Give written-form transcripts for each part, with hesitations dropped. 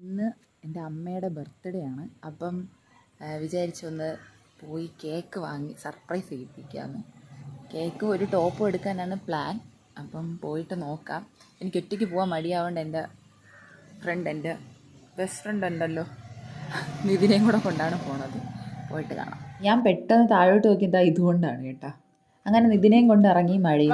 ഇന്ന് എൻ്റെ അമ്മയുടെ ബർത്ത്ഡേ ആണ്. അപ്പം വിചാരിച്ചൊന്ന് പോയി കേക്ക് വാങ്ങി സർപ്രൈസ് ചെയ്യിപ്പിക്കാമെന്ന്. കേക്കും ഒരു ടോപ്പും എടുക്കാനാണ് പ്ലാൻ. അപ്പം പോയിട്ട് നോക്കാം. എനിക്ക് ഒറ്റയ്ക്ക് പോകാൻ മടിയാവേണ്ട എൻ്റെ ബെസ്റ്റ് ഫ്രണ്ട് ഉണ്ടല്ലോ, നിതിനെയും കൂടെ കൊണ്ടാണ് പോണത്. പോയിട്ട് കാണാം. ഞാൻ പെട്ടെന്ന് താഴോട്ട് നോക്കിയത് ഇതുകൊണ്ടാണ് കേട്ടോ. അങ്ങനെ നിതിനെയും കൊണ്ട് ഇറങ്ങി. മഴയും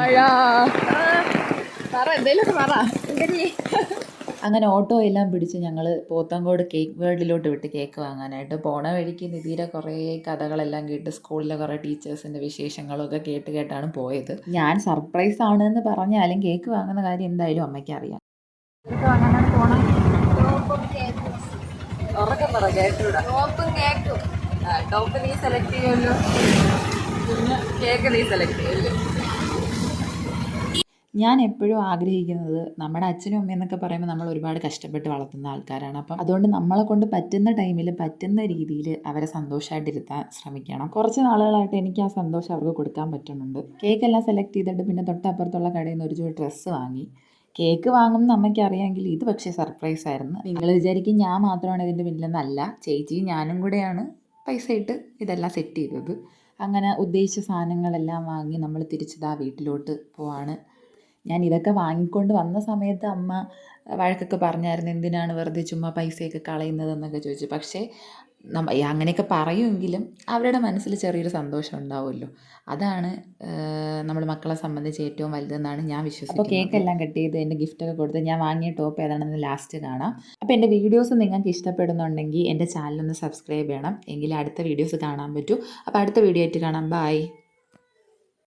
അങ്ങനെ ഓട്ടോ എല്ലാം പിടിച്ച് ഞങ്ങൾ പോത്തങ്കോട് കേക്ക് വേൾഡിലോട്ട് വിട്ട് കേക്ക് വാങ്ങാനായിട്ട് പോണ വഴിക്ക് നിധിയുടെ കുറേ കഥകളെല്ലാം കേട്ട് സ്കൂളിലെ കുറേ ടീച്ചേഴ്സിൻ്റെ വിശേഷങ്ങളൊക്കെ കേട്ടാണ് പോയത്. ഞാൻ സർപ്രൈസ് ആണെന്ന് പറഞ്ഞാലും കേക്ക് വാങ്ങുന്ന കാര്യം എന്തായാലും അമ്മയ്ക്ക് അറിയാം. ടോപ്പ് നീ സെലക്ട് ചെയ്യുമല്ലോ, പിന്നെ കേക്ക് നീ സെലക്ട് ചെയ്യുമല്ലോ. ഞാൻ എപ്പോഴും ആഗ്രഹിക്കുന്നത്, നമ്മുടെ അച്ഛനും അമ്മയെന്നൊക്കെ പറയുമ്പോൾ നമ്മൾ ഒരുപാട് കഷ്ടപ്പെട്ട് വളർത്തുന്ന ആൾക്കാരാണ്. അപ്പം അതുകൊണ്ട് നമ്മളെ കൊണ്ട് പറ്റുന്ന ടൈമിൽ പറ്റുന്ന രീതിയിൽ അവരെ സന്തോഷമായിട്ടിരുത്താൻ ശ്രമിക്കണം. കുറച്ച് നാളുകളായിട്ട് എനിക്ക് ആ സന്തോഷം അവർക്ക് കൊടുക്കാൻ പറ്റുന്നുണ്ട്. കേക്കെല്ലാം സെലക്ട് ചെയ്തിട്ട് പിന്നെ തൊട്ടപ്പുറത്തുള്ള കടയിൽ നിന്ന് ഒരു ഡ്രസ്സ് വാങ്ങി. കേക്ക് വാങ്ങുമെന്ന് അമ്മയ്ക്ക് അറിയാമെങ്കിൽ ഇത് പക്ഷേ സർപ്രൈസ് ആയിരുന്നു. നിങ്ങൾ വിചാരിക്കും ഞാൻ മാത്രമാണ് ഇതിൻ്റെ പിന്നിലെന്നല്ല, ചേച്ചിയും ഞാനും കൂടെയാണ് പൈസ ഇട്ട് ഇതെല്ലാം സെറ്റ് ചെയ്തത്. അങ്ങനെ ഉദ്ദേശിച്ച സാധനങ്ങളെല്ലാം വാങ്ങി നമ്മൾ തിരിച്ചതാ വീട്ടിലോട്ട് പോവാണ്. ഞാൻ ഇതൊക്കെ വാങ്ങിക്കൊണ്ട് വന്ന സമയത്ത് അമ്മ വഴക്കൊക്കെ പറഞ്ഞായിരുന്നു, എന്തിനാണ് വെറുതെ ചുമ്മാ പൈസയൊക്കെ കളയുന്നതെന്നൊക്കെ ചോദിച്ചു. പക്ഷേ അങ്ങനെയൊക്കെ പറയുമെങ്കിലും അവരുടെ മനസ്സിൽ ചെറിയൊരു സന്തോഷം ഉണ്ടാവുമല്ലോ. അതാണ് നമ്മൾ മക്കളെ സംബന്ധിച്ച് ഏറ്റവും വലുതെന്നാണ് ഞാൻ വിശ്വസിക്കുന്നത്. അപ്പോൾ കേക്കെല്ലാം കട്ട് ചെയ്ത് എൻ്റെ ഗിഫ്റ്റൊക്കെ കൊടുത്ത് ഞാൻ വാങ്ങിയ ടോപ്പ് ഏതാണെന്ന് ലാസ്റ്റ് കാണാം. അപ്പോൾ എൻ്റെ വീഡിയോസ് നിങ്ങൾക്ക് ഇഷ്ടപ്പെടുന്നുണ്ടെങ്കിൽ എൻ്റെ ചാനലൊന്ന് സബ്സ്ക്രൈബ് ചെയ്യണം, എങ്കിൽ അടുത്ത വീഡിയോസ് കാണാൻ പറ്റൂ. അപ്പോൾ അടുത്ത വീഡിയോ ആയിട്ട് കാണാം. ബൈ.